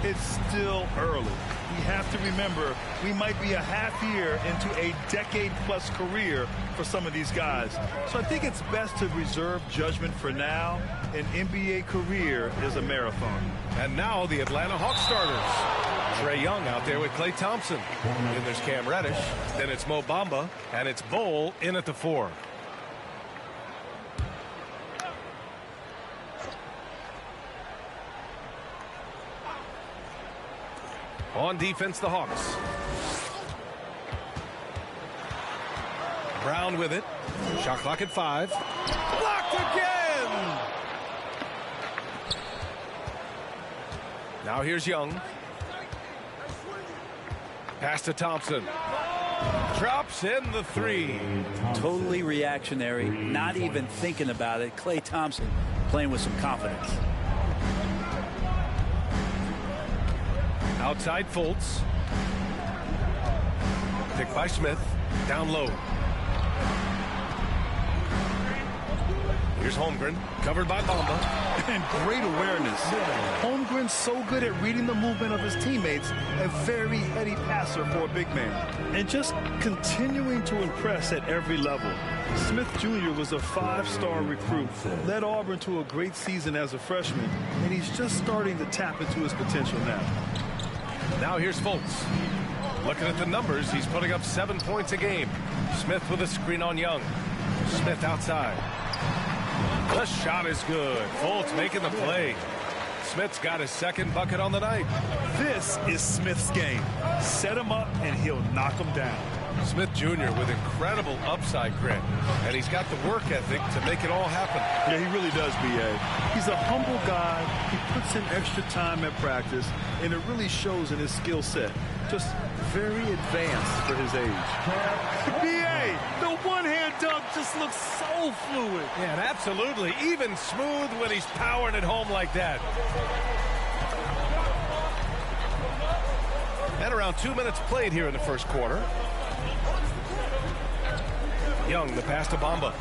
It's still early. We have to remember we might be a half year into a decade-plus career for some of these guys. So I think it's best to reserve judgment for now. An NBA career is a marathon. And now the Atlanta Hawks starters. Trae Young out there with Klay Thompson. Then there's Cam Reddish. Then it's Mo Bamba. And it's Bol in at the 4. On defense, the Hawks. Brown with it. Shot clock at 5. Blocked again! Now here's Young. Pass to Thompson. Drops in the 3. Totally reactionary, not even thinking about it. Klay Thompson playing with some confidence. Outside Fultz. Pick by Smith. Down low. Here's Holmgren. Covered by Bamba. And great awareness. Holmgren's so good at reading the movement of his teammates. A very heady passer for a big man. And just continuing to impress at every level. Smith Jr. was a 5-star recruit. Led Auburn to a great season as a freshman. And he's just starting to tap into his potential now. Now here's Fultz. Looking at the numbers, he's putting up 7 points a game. Smith with a screen on Young. Smith outside. The shot is good. Fultz making the play. Smith's got his second bucket on the night. This is Smith's game. Set him up and he'll knock him down. Smith Jr. with incredible upside grit. And he's got the work ethic to make it all happen. Yeah, he really does, B.A. He's a humble guy. He puts in extra time at practice, and it really shows in his skill set. Just very advanced for his age. B.A., the one-hand dunk just looks so fluid. Yeah, and absolutely. Even smooth when he's powering it home like that. And around 2 minutes played here in the first quarter. Young, the pass to Bamba.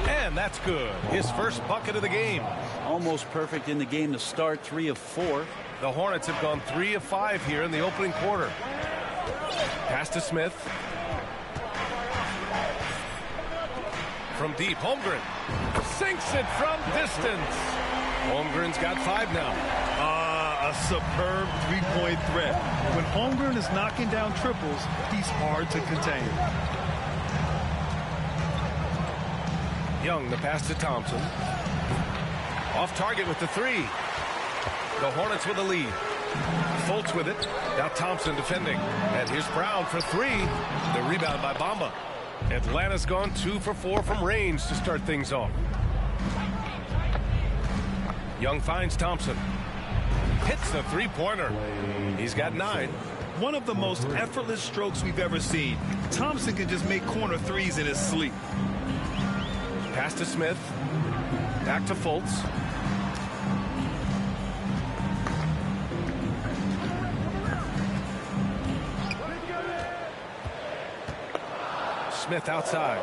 And that's good. His first bucket of the game. Almost perfect in the game to start. 3 of 4. The Hornets have gone 3 of 5 here in the opening quarter. Pass to Smith. From deep, Holmgren sinks it from distance. Holmgren's got 5 now. A superb three-point threat. When Holmgren is knocking down triples, he's hard to contain. Young, the pass to Thompson. Off target with the 3. The Hornets with the lead. Fultz with it. Now Thompson defending. And here's Brown for 3. The rebound by Bamba. Atlanta's gone 2 for 4 from range to start things off. Young finds Thompson. Hits the three-pointer. He's got 9. One of the most effortless strokes we've ever seen. Thompson can just make corner threes in his sleep. Pass to Smith. Back to Fultz. Smith outside.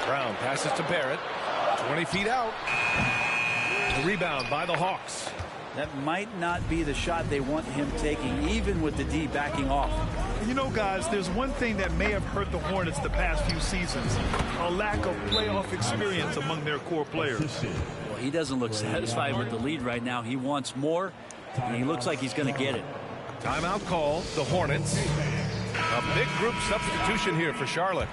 Brown passes to Barrett. 20 feet out. The rebound by the Hawks. That might not be the shot they want him taking, even with the D backing off. You know, guys, there's one thing that may have hurt the Hornets the past few seasons. A lack of playoff experience among their core players. Well, he doesn't look satisfied with the lead right now. He wants more, and he looks like he's going to get it. Timeout call, the Hornets. A big group substitution here for Charlotte.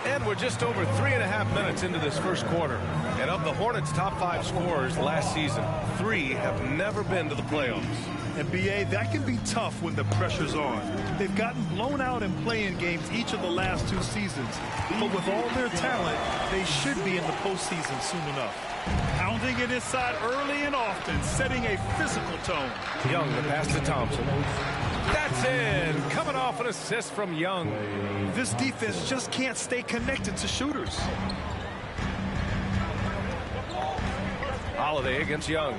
And we're just over 3.5 minutes into this first quarter. And of the Hornets' top 5 scorers last season, 3 have never been to the playoffs. And, B.A., that can be tough when the pressure's on. They've gotten blown out in play-in games each of the last 2 seasons. But with all their talent, they should be in the postseason soon enough. Pounding it inside early and often, setting a physical tone. Young, the pass to Thompson. That's in. Coming off an assist from Young. This defense just can't stay connected to shooters. Holiday against Young.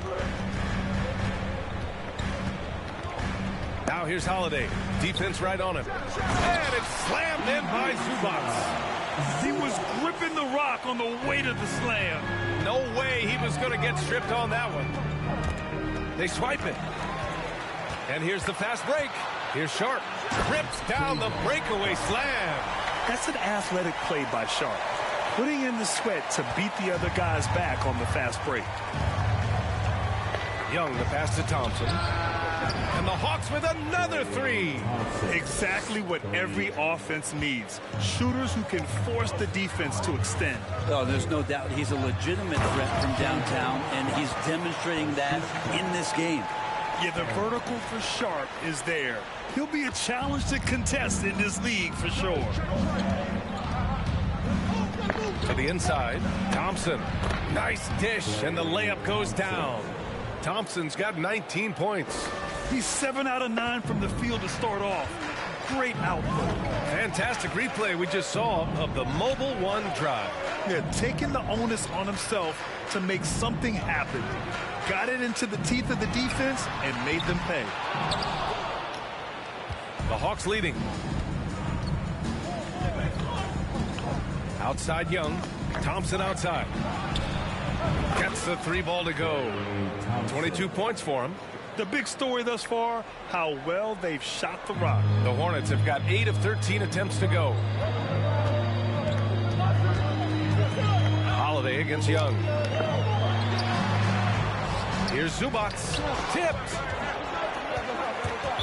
Now here's Holiday. Defense right on him. And it's slammed in by Zubac. He was gripping the rock on the way to the slam. No way he was going to get stripped on that one. They swipe it. And here's the fast break. Here's Sharp. Rips down the breakaway slam. That's an athletic play by Sharp, putting in the sweat to beat the other guys back on the fast break. Young, the pass to Thompson. And the Hawks with another three. Exactly what every offense needs. Shooters who can force the defense to extend. Oh, there's no doubt he's a legitimate threat from downtown, and he's demonstrating that in this game. Yeah, the vertical for Sharp is there. He'll be a challenge to contest in this league for sure. To the inside, Thompson. Nice dish, and the layup goes down. Thompson's got 19 points. He's 7 out of 9 from the field to start off. Great output. Fantastic replay we just saw of the Mobile One drive. Yeah, taking the onus on himself to make something happen. Got it into the teeth of the defense and made them pay. The Hawks leading. Outside Young. Thompson outside. Gets the three ball to go. 22 points for him. The big story thus far, how well they've shot the rock. The Hornets have got 8 of 13 attempts to go. Holiday against Young. Here's Zubac. Tipped.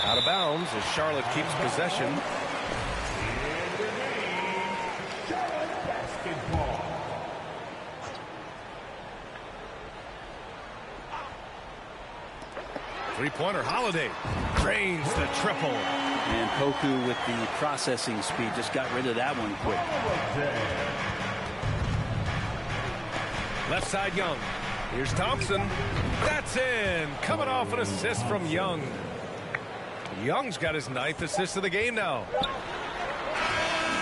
Out of bounds as Charlotte keeps possession. Three-pointer, Holiday drains the triple. And Poku with the processing speed just got rid of that one quick. Left side Young. Here's Thompson. That's in. Coming off an assist from Young. Young's got his 9th assist of the game now.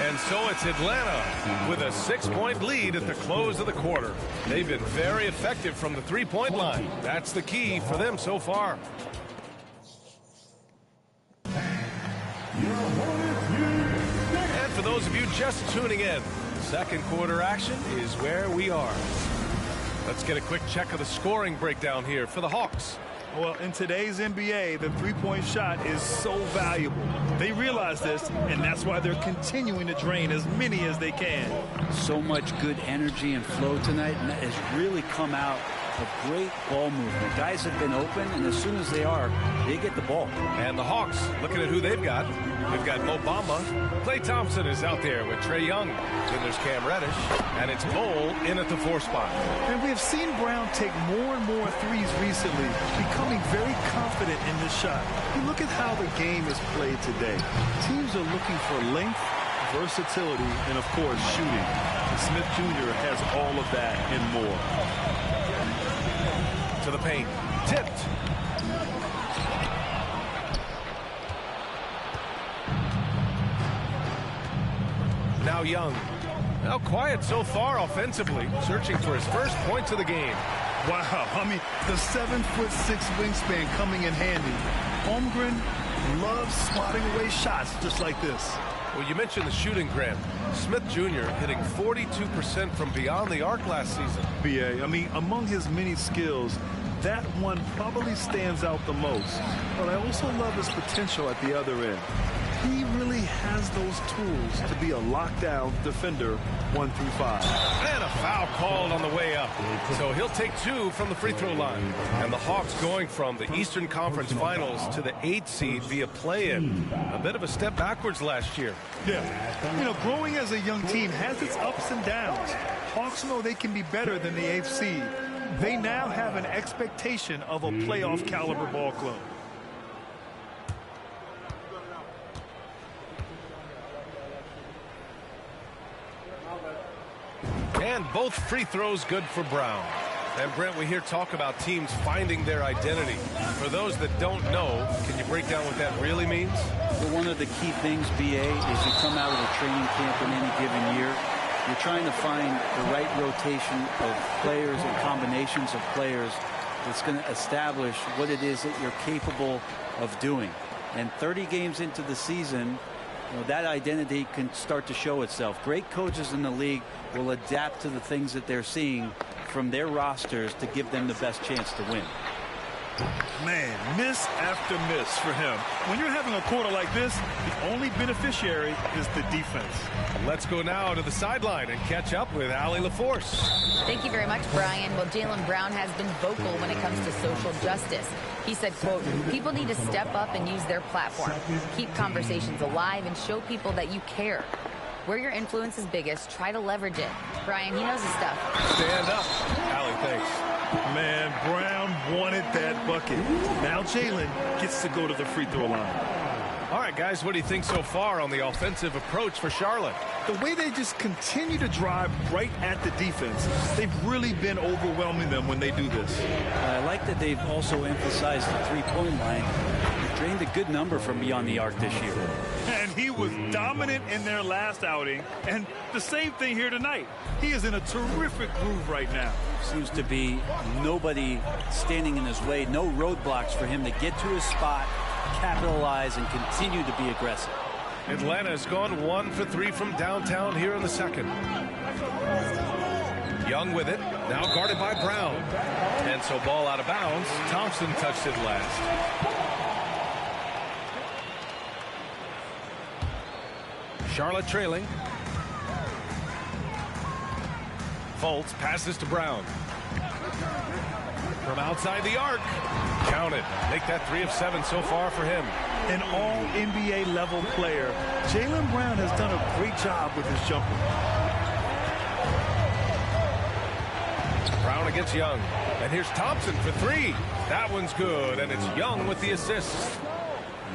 And so it's Atlanta with a 6-point lead at the close of the quarter. They've been very effective from the three-point line. That's the key for them so far. And for those of you just tuning in, second quarter action is where we are. Let's get a quick check of the scoring breakdown here for the Hawks. Well, in today's NBA, the three-point shot is so valuable. They realize this, and that's why they're continuing to drain as many as they can. So much good energy and flow tonight, and that has really come out of great ball movement. Guys have been open, and as soon as they are, they get the ball. And the Hawks, looking at who they've got. They've got Mo Bamba. Klay Thompson is out there with Trae Young. Then there's Cam Reddish. And it's Bol in at the 4 spot. And we have seen Brown take more and more threes recently, becoming very confident in this shot. You look at how the game is played today. Teams are looking for length, versatility, and, of course, shooting. Smith Jr. has all of that and more. To the paint. Tipped. Now Young. Now quiet so far offensively, searching for his first points of the game. Wow, I mean, the 7'6" wingspan coming in handy. Holmgren loves swatting away shots just like this. Well, you mentioned the shooting, Graham. Smith Jr. hitting 42% from beyond the arc last season. BA, I mean, among his many skills, that one probably stands out the most. But I also love his potential at the other end. He really has those tools to be a lockdown defender 1 through 5. And a foul called on the way up. So he'll take 2 from the free throw line. And the Hawks going from the Eastern Conference Finals to the 8th seed via play-in. A bit of a step backwards last year. Yeah. You know, growing as a young team has its ups and downs. Hawks know they can be better than the 8th seed. They now have an expectation of a playoff caliber ball club. And both free throws good for Brown. And Brent, we hear talk about teams finding their identity. For those that don't know, can you break down what that really means? Well, one of the key things, BA, is you come out of a training camp in any given year. You're trying to find the right rotation of players and combinations of players that's going to establish what it is that you're capable of doing. And 30 games into the season, you know, that identity can start to show itself. Great coaches in the league will adapt to the things that they're seeing from their rosters to give them the best chance to win. Man, miss after miss for him. When you're having a quarter like this, the only beneficiary is the defense. Let's go now to the sideline and catch up with Allie LaForce. Thank you very much, Brian. Well, Jaylen Brown has been vocal when it comes to social justice. He said, quote, people need to step up and use their platform. Keep conversations alive and show people that you care. Where your influence is biggest, try to leverage it. Brian, he knows his stuff. Stand up. Allie, thanks. Man, Brown wanted that bucket. Now Jaylen gets to go to the free throw line. All right, guys, what do you think so far on the offensive approach for Charlotte? The way they just continue to drive right at the defense, they've really been overwhelming them when they do this. I like that they've also emphasized the three-point line. They've drained a good number from beyond the arc this year. And he was dominant in their last outing. And the same thing here tonight. He is in a terrific groove right now. Seems to be nobody standing in his way. No roadblocks for him to get to his spot, capitalize, and continue to be aggressive. Atlanta has gone 1 for 3 from downtown here in the second. Young with it, now guarded by Brown. And so ball out of bounds. Thompson touched it last. Charlotte trailing. Fultz passes to Brown. From outside the arc. Counted. Make that 3 of 7 so far for him. An all-NBA level player. Jaylen Brown has done a great job with his jumper. Brown against Young. And here's Thompson for 3. That one's good, and it's Young with the assist.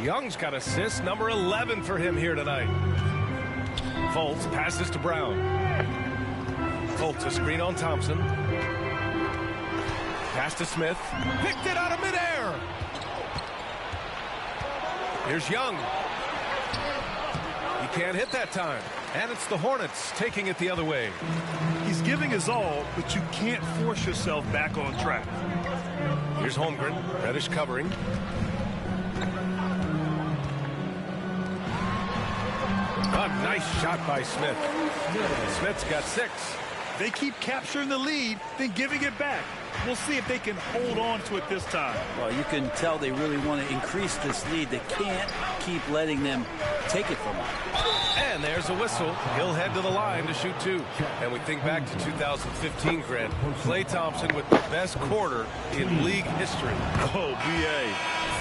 Young's got assist number 11 for him here tonight. Fultz passes to Brown. Fultz a screen on Thompson. Pass to Smith. Picked it out of midair. Here's Young. He can't hit that time. And it's the Hornets taking it the other way. He's giving his all, but you can't force yourself back on track. Here's Holmgren. Reddish covering. A nice shot by Smith. Smith's got 6. They keep capturing the lead, then giving it back. We'll see if they can hold on to it this time. Well, you can tell they really want to increase this lead. They can't keep letting them take it from them. And there's a whistle. He'll head to the line to shoot 2. And we think back to 2015, Grant. Klay Thompson with the best quarter in league history. Oh, B.A.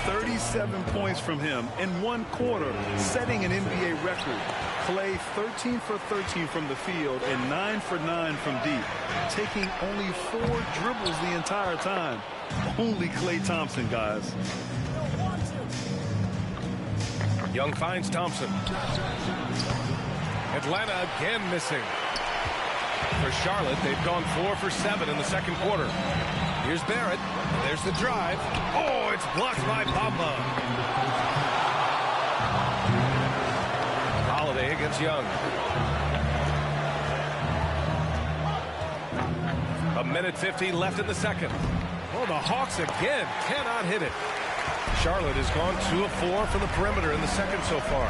37 points from him in 1 quarter, setting an NBA record. Klay 13 for 13 from the field and 9 for 9 from deep, taking only 4 dribbles the entire time. Only Klay Thompson, guys. Young finds Thompson. Atlanta again missing. For Charlotte, they've gone 4 for 7 in the second quarter. Here's Barrett. There's the drive. Oh, it's blocked by Bamba. Holiday against Young. A minute 50 left in the second. Oh, the Hawks again cannot hit it. Charlotte has gone 2 of 4 from the perimeter in the second so far.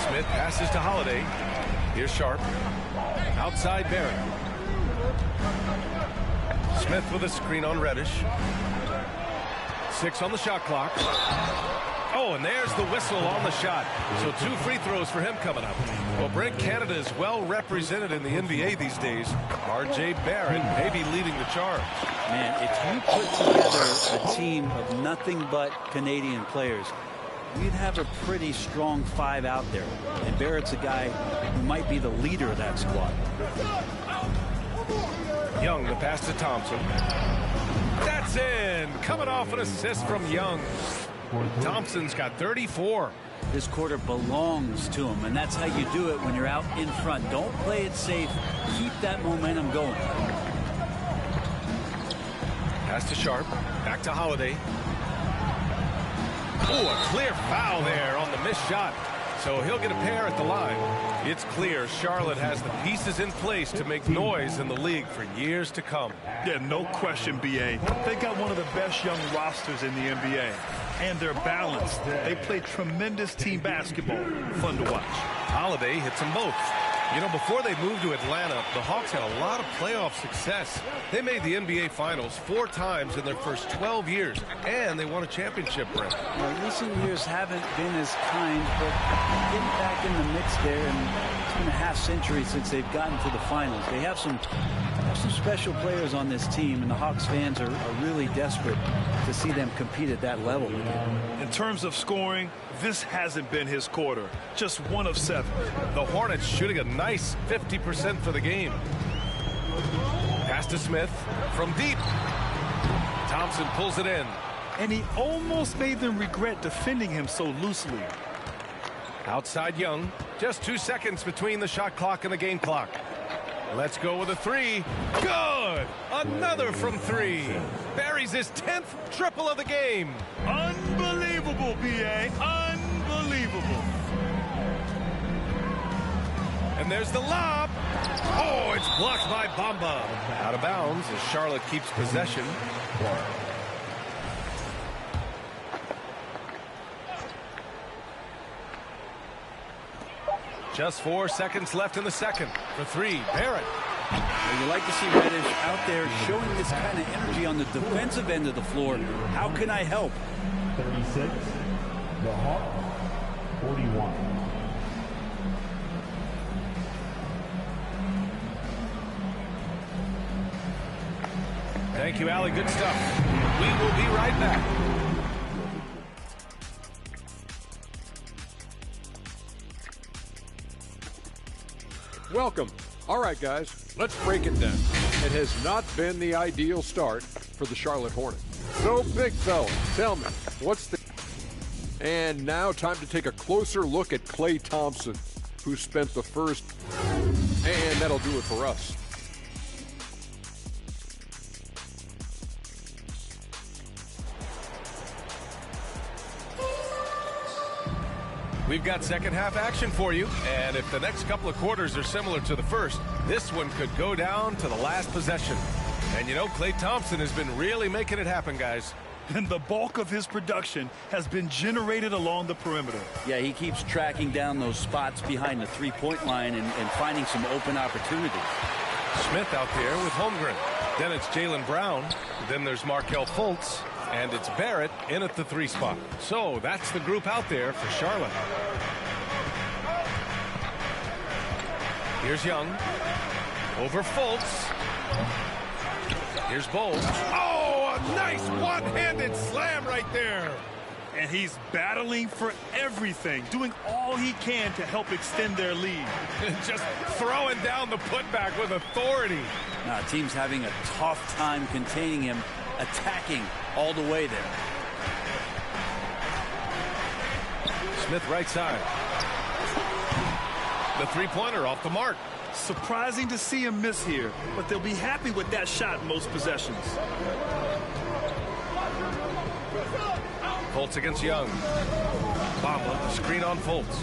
Smith passes to Holiday. Here's Sharp. Outside Barrett. Smith with a screen on Reddish. 6 on the shot clock. Oh, and there's the whistle on the shot. So 2 free throws for him coming up. Well, Brent, Canada is well represented in the NBA these days. R.J. Barrett may be leading the charge. Man, if you put together a team of nothing but Canadian players, you'd have a pretty strong 5 out there. And Barrett's a guy who might be the leader of that squad. Young, the pass to Thompson. That's in. Coming off an assist from Young. Thompson's got 34. This quarter belongs to him, and that's how you do it when you're out in front. Don't play it safe. Keep that momentum going. Pass to Sharp. Back to Holiday. Oh, a clear foul there on the missed shot. So he'll get a pair at the line. It's clear Charlotte has the pieces in place to make noise in the league for years to come. Yeah, no question, B.A. They got one of the best young rosters in the NBA. And they're balanced. They play tremendous team basketball. Fun to watch. Holiday hits them both. You know, before they moved to Atlanta, the Hawks had a lot of playoff success. They made the NBA Finals 4 times in their first 12 years, and they won a championship, Brent. Well, recent years haven't been as kind, but getting back in the mix there in 2.5 centuries since they've gotten to the finals. They have some special players on this team, and the Hawks fans are really desperate to see them compete at that level. In terms of scoring, this hasn't been his quarter. Just 1 of 7. The Hornets shooting a nice 50% for the game. Pass to Smith from deep. Thompson pulls it in. And he almost made them regret defending him so loosely. Outside Young. Just 2 seconds between the shot clock and the game clock. Let's go with a 3. Good! Another from 3. Buries his 10th triple of the game. Unbelievable, B.A. Unbelievable. And there's the lob. Oh, it's blocked by Bamba. Out of bounds as Charlotte keeps possession. Just 4 seconds left in the second. For 3, Barrett. Well, you like to see Reddish out there showing this kind of energy on the defensive end of the floor. How can I help? 36, the Hawks, 41. Thank you, Allie. Good stuff. We will be right back. Welcome. All right, guys, let's break it down. It has not been the ideal start for the Charlotte Hornets. So, big fella, tell me, what's the... And now time to take a closer look at Klay Thompson, who spent the first... And that'll do it for us. We've got second half action for you, and if the next couple of quarters are similar to the first, this one could go down to the last possession. And you know, Klay Thompson has been really making it happen, guys. And the bulk of his production has been generated along the perimeter. Yeah, he keeps tracking down those spots behind the three-point line and finding some open opportunities. Smith out there with Holmgren. Then it's Jaylen Brown. Then there's Markelle Fultz. And it's Barrett in at the 3 spot. So that's the group out there for Charlotte. Here's Young. Over Fultz. Here's Bowles. Oh, a nice one-handed slam right there. And he's battling for everything, doing all he can to help extend their lead. Just throwing down the putback with authority. Now, team's having a tough time containing him, attacking all the way there. Smith right side. The 3-pointer off the mark. Surprising to see him miss here, but they'll be happy with that shot most possessions. Fultz against Young. Bamba, screen on Fultz.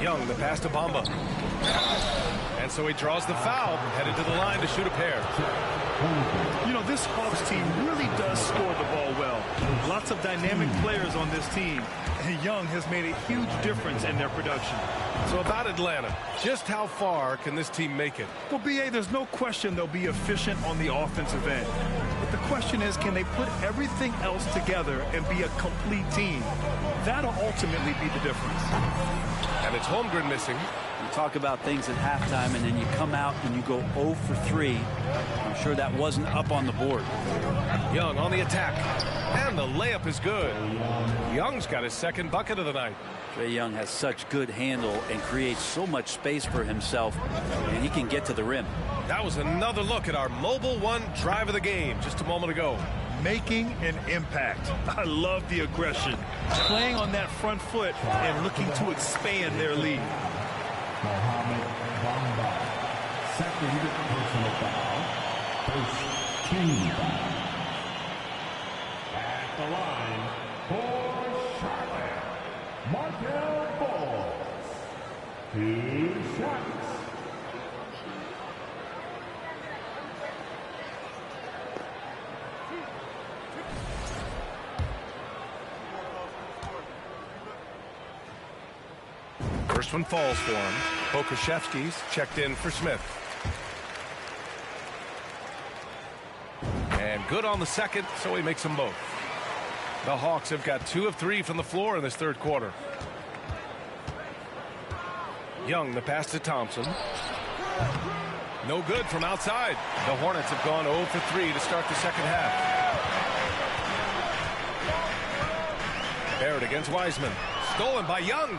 Young, the pass to Bamba. And so he draws the foul, headed to the line to shoot a pair. You know, this Hawks team really does score the ball well. Lots of dynamic players on this team, and Young has made a huge difference in their production. So about Atlanta, just how far can this team make it? Well, B.A., there's no question they'll be efficient on the offensive end. But the question is, can they put everything else together and be a complete team? That'll ultimately be the difference. And it's Holmgren missing. You talk about things at halftime, and then you come out and you go 0 for 3. I'm sure that wasn't up on the board. Young on the attack. And the layup is good. Young's got his second bucket of the night. Trae Young has such good handle and creates so much space for himself, and he can get to the rim. That was another look at our Mobile One drive of the game just a moment ago. Making an impact. I love the aggression. Playing on that front foot and looking to expand their lead. Mohamed Bamba, second personal foul, first team foul. At the line for Charlotte, Markelle Fultz. 2 shots. First one falls for him. Pokusevski's checked in for Smith. And good on the second, so he makes them both. The Hawks have got 2 of 3 from the floor in this third quarter. Young, the pass to Thompson. No good from outside. The Hornets have gone 0 for 3 to start the second half. Barrett against Wiseman. Stolen by Young.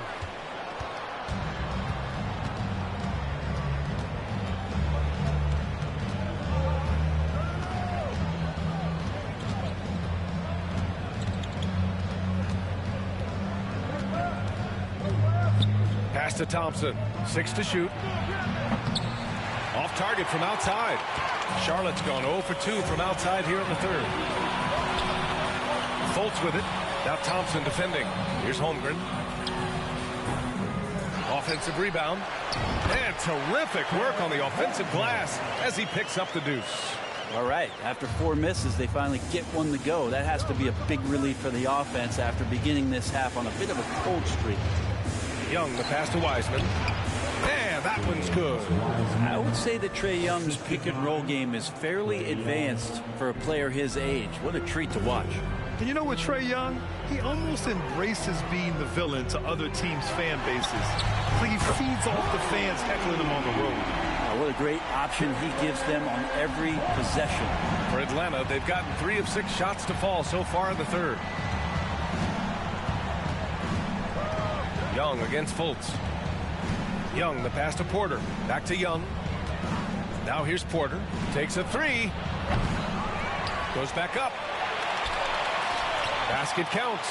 Pass to Thompson. 6 to shoot. Off target from outside. Charlotte's gone 0 for 2 from outside here in the third. Fultz with it. Now Thompson defending. Here's Holmgren. Offensive rebound. And terrific work on the offensive glass as he picks up the deuce. All right, after 4 misses, they finally get one to go. That has to be a big relief for the offense after beginning this half on a bit of a cold streak. Young, the pass to Wiseman. And that one's good. I would say that Trae Young's pick and roll game is fairly advanced for a player his age. What a treat to watch. And you know what, Trae Young? He almost embraces being the villain to other teams' fan bases. It's like he feeds off the fans heckling him on the road. What a great option he gives them on every possession. For Atlanta, they've gotten 3 of 6 shots to fall so far in the third. Young against Fultz. Young, the pass to Porter. Back to Young. Now here's Porter. Takes a 3. Goes back up. Basket counts.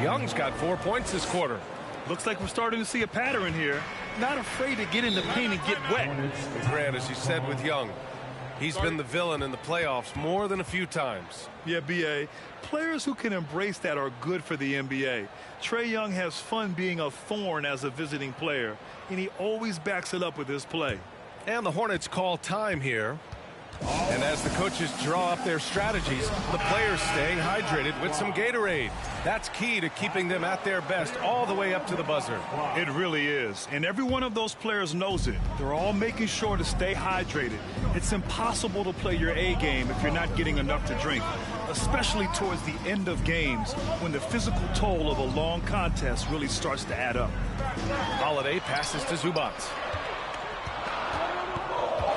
Young's got 4 points this quarter. Looks like we're starting to see a pattern here. Not afraid to get in the paint and get wet. And Grant, as you said with Young, he's been the villain in the playoffs more than a few times. Yeah, B.A. Players who can embrace that are good for the NBA. Trae Young has fun being a thorn as a visiting player, and he always backs it up with his play. And the Hornets call time here. And as the coaches draw up their strategies, the players staying hydrated with some Gatorade. That's key to keeping them at their best all the way up to the buzzer. It really is. And every one of those players knows it. They're all making sure to stay hydrated. It's impossible to play your A game if you're not getting enough to drink, especially towards the end of games when the physical toll of a long contest really starts to add up. Holiday passes to Zubats.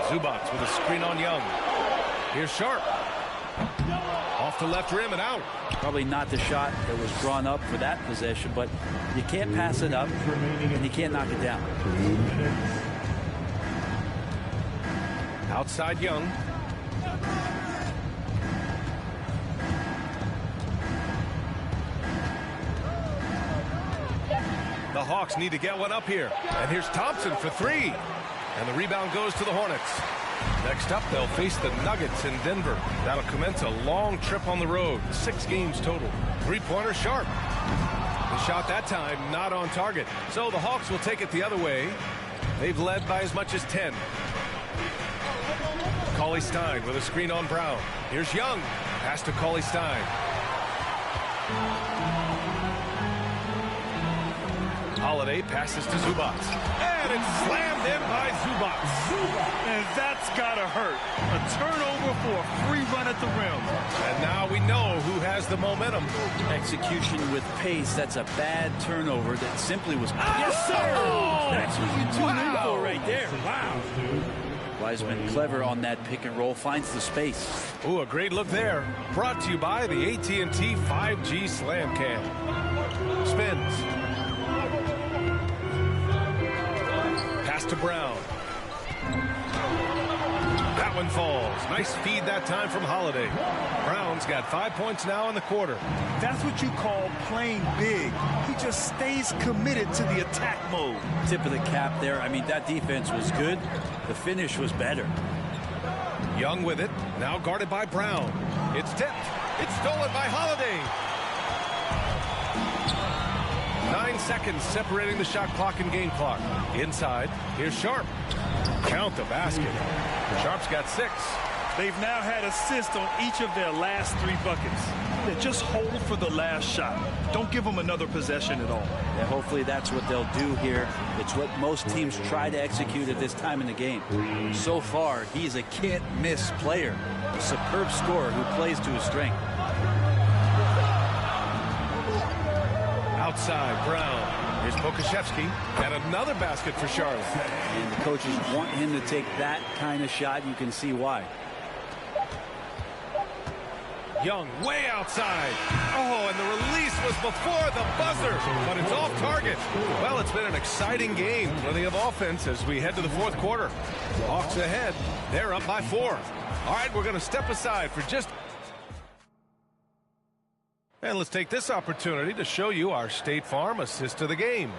Zubats with a screen on Young. Here's Sharp. Off the left rim and out. Probably not the shot that was drawn up for that possession, but you can't pass it up and you can't knock it down. Outside Young. The Hawks need to get one up here. And here's Thompson for 3. And the rebound goes to the Hornets. Next up, they'll face the Nuggets in Denver. That'll commence a long trip on the road. 6 games total. 3-pointer Sharp. The shot that time not on target. So the Hawks will take it the other way. They've led by as much as 10. Cauley-Stein with a screen on Brown. Here's Young. Pass to Cauley-Stein. Holiday passes to Zubats. And it's slammed in by Zubats. And that's gotta hurt. A turnover for a free run at the rim. And now we know who has the momentum. Execution with pace. That's a bad turnover that simply was... Yes, sir! That's what you tune in for right there. Wow. Wiseman clever on that pick and roll. Finds the space. Ooh, a great look there. Brought to you by the AT&T 5G Slam Cam. Spins. Pass to Brown. That one falls. Nice feed that time from Holiday. Brown's got 5 points now in the quarter. That's what you call playing big. He just stays committed to the attack mode. Tip of the cap there. I mean, that defense was good. The finish was better. Young with it. Now guarded by Brown. It's tipped. It's stolen by Holiday. 9 seconds separating the shot clock and game clock. Inside, here's Sharp. Count the basket. Sharp's got 6. They've now had assists on each of their last 3 buckets. Yeah, just hold for the last shot. Don't give them another possession at all. Yeah, hopefully that's what they'll do here. It's what most teams try to execute at this time in the game. So far, he's a can't-miss player. A superb scorer who plays to his strength. Outside, Brown. Here's Pokusevski. And another basket for Charlotte. And the coaches want him to take that kind of shot. You can see why. Young way outside. Oh, and the release was before the buzzer, but it's off target. Well, it's been an exciting game. Plenty of offense as we head to the 4th quarter. Hawks ahead. They're up by 4. All right, we're going to step aside for just... And let's take this opportunity to show you our State Farm assist to the game.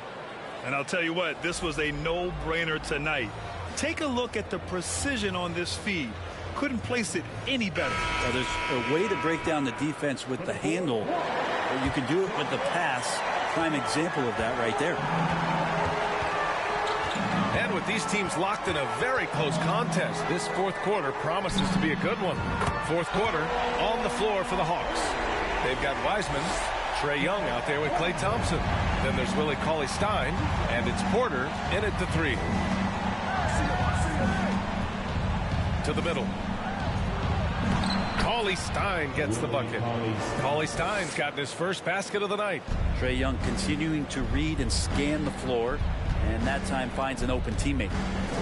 And I'll tell you what, this was a no-brainer tonight. Take a look at the precision on this feed. Couldn't place it any better. Well, there's a way to break down the defense with the handle, or you can do it with the pass. Prime example of that right there. And with these teams locked in a very close contest, this 4th quarter promises to be a good one. 4th quarter on the floor for the Hawks. They've got Wiseman, Trae Young out there with Klay Thompson. Then there's Willie Cauley-Stein, and it's Porter in at the 3. To the middle. Cauley-Stein gets the bucket. Cauley-Stein's gotten his first basket of the night. Trae Young continuing to read and scan the floor, and that time finds an open teammate.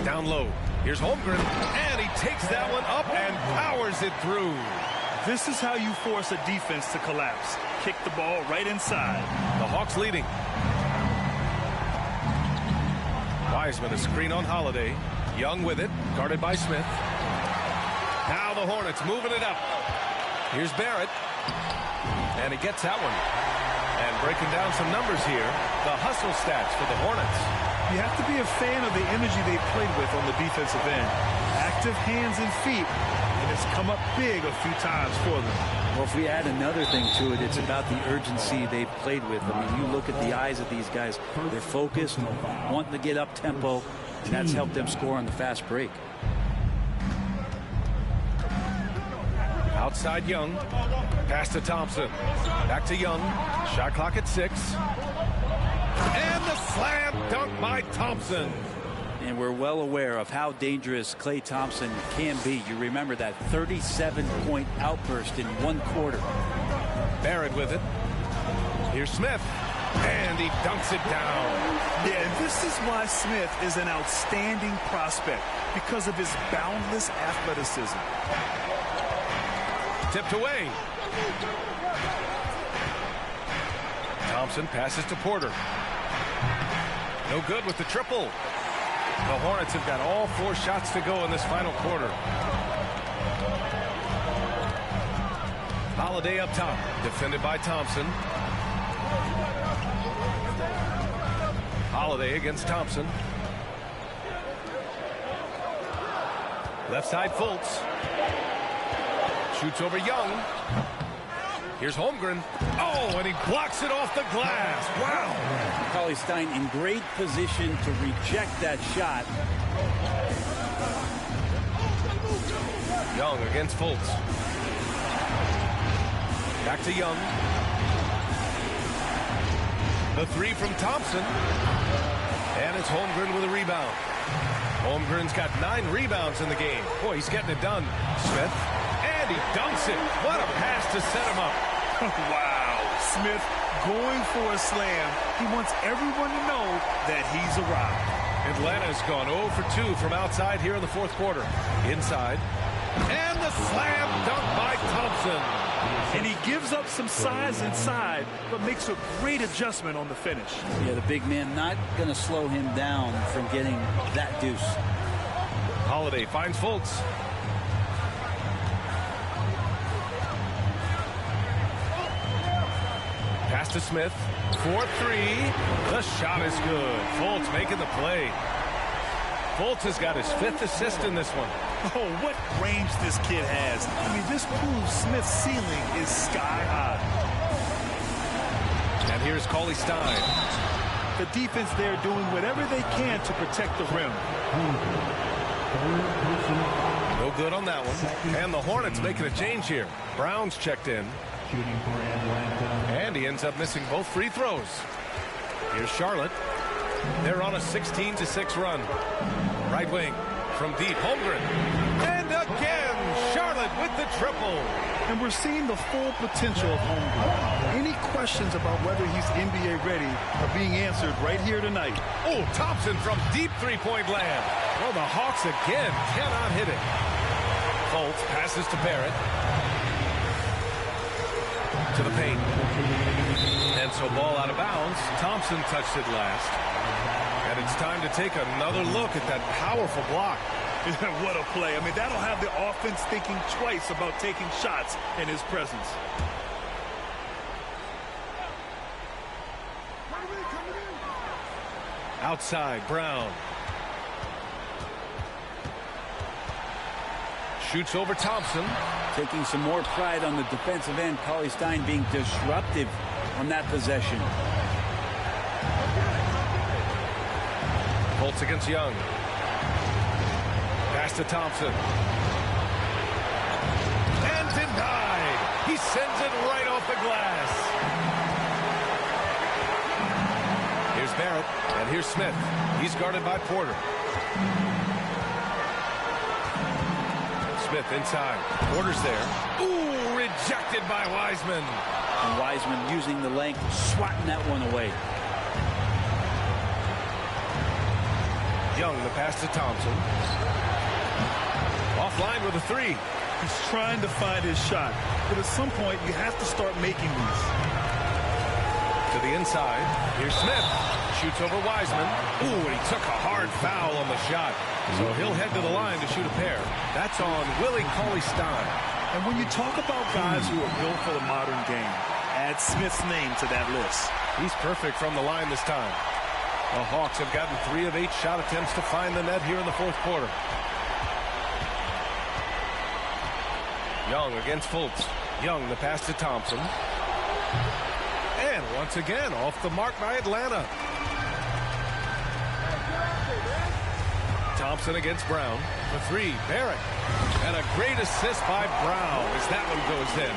Down low. Here's Holmgren, and he takes that one up and powers it through. This is how you force a defense to collapse. Kick the ball right inside. The Hawks leading. Wiseman, a screen on Holiday. Young with it, guarded by Smith. Now the Hornets moving it up. Here's Barrett. And he gets that one. And breaking down some numbers here, the hustle stats for the Hornets. You have to be a fan of the energy they've played with on the defensive end. Active hands and feet, and it's come up big a few times for them. Well, if we add another thing to it, it's about the urgency they've played with. I mean, you look at the eyes of these guys. They're focused, wanting to get up tempo, and that's helped them score on the fast break. Outside Young. Pass to Thompson. Back to Young. Shot clock at 6. And the slam dunk by Thompson. And we're well aware of how dangerous Klay Thompson can be. You remember that 37-point outburst in 1 quarter. Barrett with it. Here's Smith. And he dunks it down. Yeah, and this is why Smith is an outstanding prospect, because of his boundless athleticism. Tipped away. Thompson passes to Porter. No good with the triple. The Hornets have got all 4 shots to go in this final quarter. Holiday up top, defended by Thompson. Holiday against Thompson. Left side Fultz. Shoots over Young. Here's Holmgren. Oh, and he blocks it off the glass. Wow. Cauley-Stein in great position to reject that shot. Young against Fultz. Back to Young. The 3 from Thompson. And it's Holmgren with a rebound. Holmgren's got 9 rebounds in the game. Boy, he's getting it done. Smith. And he dunks it. What a pass to set him up. Wow. Smith going for a slam. He wants everyone to know that he's arrived. Atlanta's gone 0 for 2 from outside here in the 4th quarter. Inside. And the slam dunk by Thompson. And he gives up some size inside, but makes a great adjustment on the finish. Yeah, the big man not going to slow him down from getting that deuce. Holiday finds Fultz. Pass to Smith. 4-3. The shot is good. Fultz making the play. Fultz has got his 5th assist in this one. Oh, what range this kid has. I mean, this proves Smith's ceiling is sky high. And here's Cauley-Stein. The defense there doing whatever they can to protect the rim. No No good on that one. And the Hornets making a change here. Brown's checked in. Shooting for Atlanta. And he ends up missing both free throws. Here's Charlotte. They're on a 16-6 run. Right wing from deep. Holmgren. And again, Charlotte with the triple. And we're seeing the full potential of Holmgren. Any questions about whether he's NBA ready are being answered right here tonight. Oh, Thompson from deep three-point land. Well, the Hawks again cannot hit it. Fultz passes to Barrett. To the paint. And so ball out of bounds. Thompson touched it last. And it's time to take another look at that powerful block. What a play. I mean, that'll have the offense thinking twice about taking shots in his presence. Outside, Brown. Shoots over Thompson. Taking some more pride on the defensive end. Cauley-Stein being disruptive on that possession. Fultz against Young. Pass to Thompson. And denied. He sends it right off the glass. Here's Barrett. And here's Smith. He's guarded by Porter. Smith inside. Porter's there. Ooh, rejected by Wiseman. And Wiseman using the length, swatting that one away. Young, the pass to Thompson. Offline with a three. He's trying to find his shot, but at some point you have to start making these. To the inside. Here's Smith. Shoots over Wiseman. Ooh, and he took a hard foul on the shot. So he'll head to the line to shoot a pair. That's on Willie Cauley-Stein. And when you talk about guys who are built for the modern game, add Smith's name to that list. He's perfect from the line this time. The Hawks have gotten 3 of 8 shot attempts to find the net here in the fourth quarter. Young against Fultz. Young, the pass to Thompson. And once again, off the mark by Atlanta. Thompson against Brown. The three, Barrett. And a great assist by Brown as that one goes in.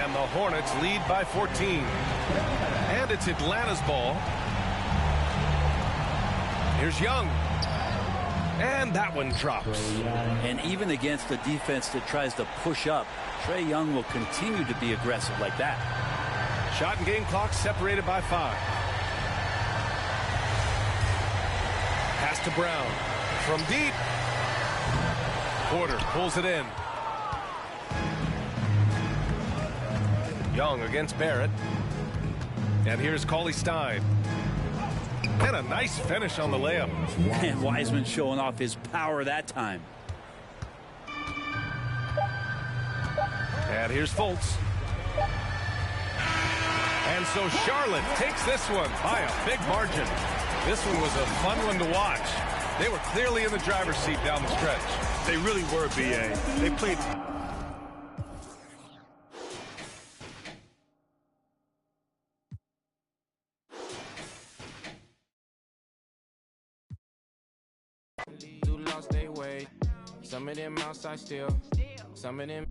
And the Hornets lead by 14. And it's Atlanta's ball. Here's Young. And that one drops. And even against a defense that tries to push up, Trae Young will continue to be aggressive like that. Shot and game clock separated by 5. Pass to Brown. From deep. Porter pulls it in. Young against Barrett. And here's Cauley-Stein. And a nice finish on the layup. And Wiseman showing off his power that time. And here's Fultz. And so Charlotte takes this one by a big margin. This one was a fun one to watch. They were clearly in the driver's seat down the stretch. They really were, B.A. They played... Lost their way. Some of them outside still. Some of them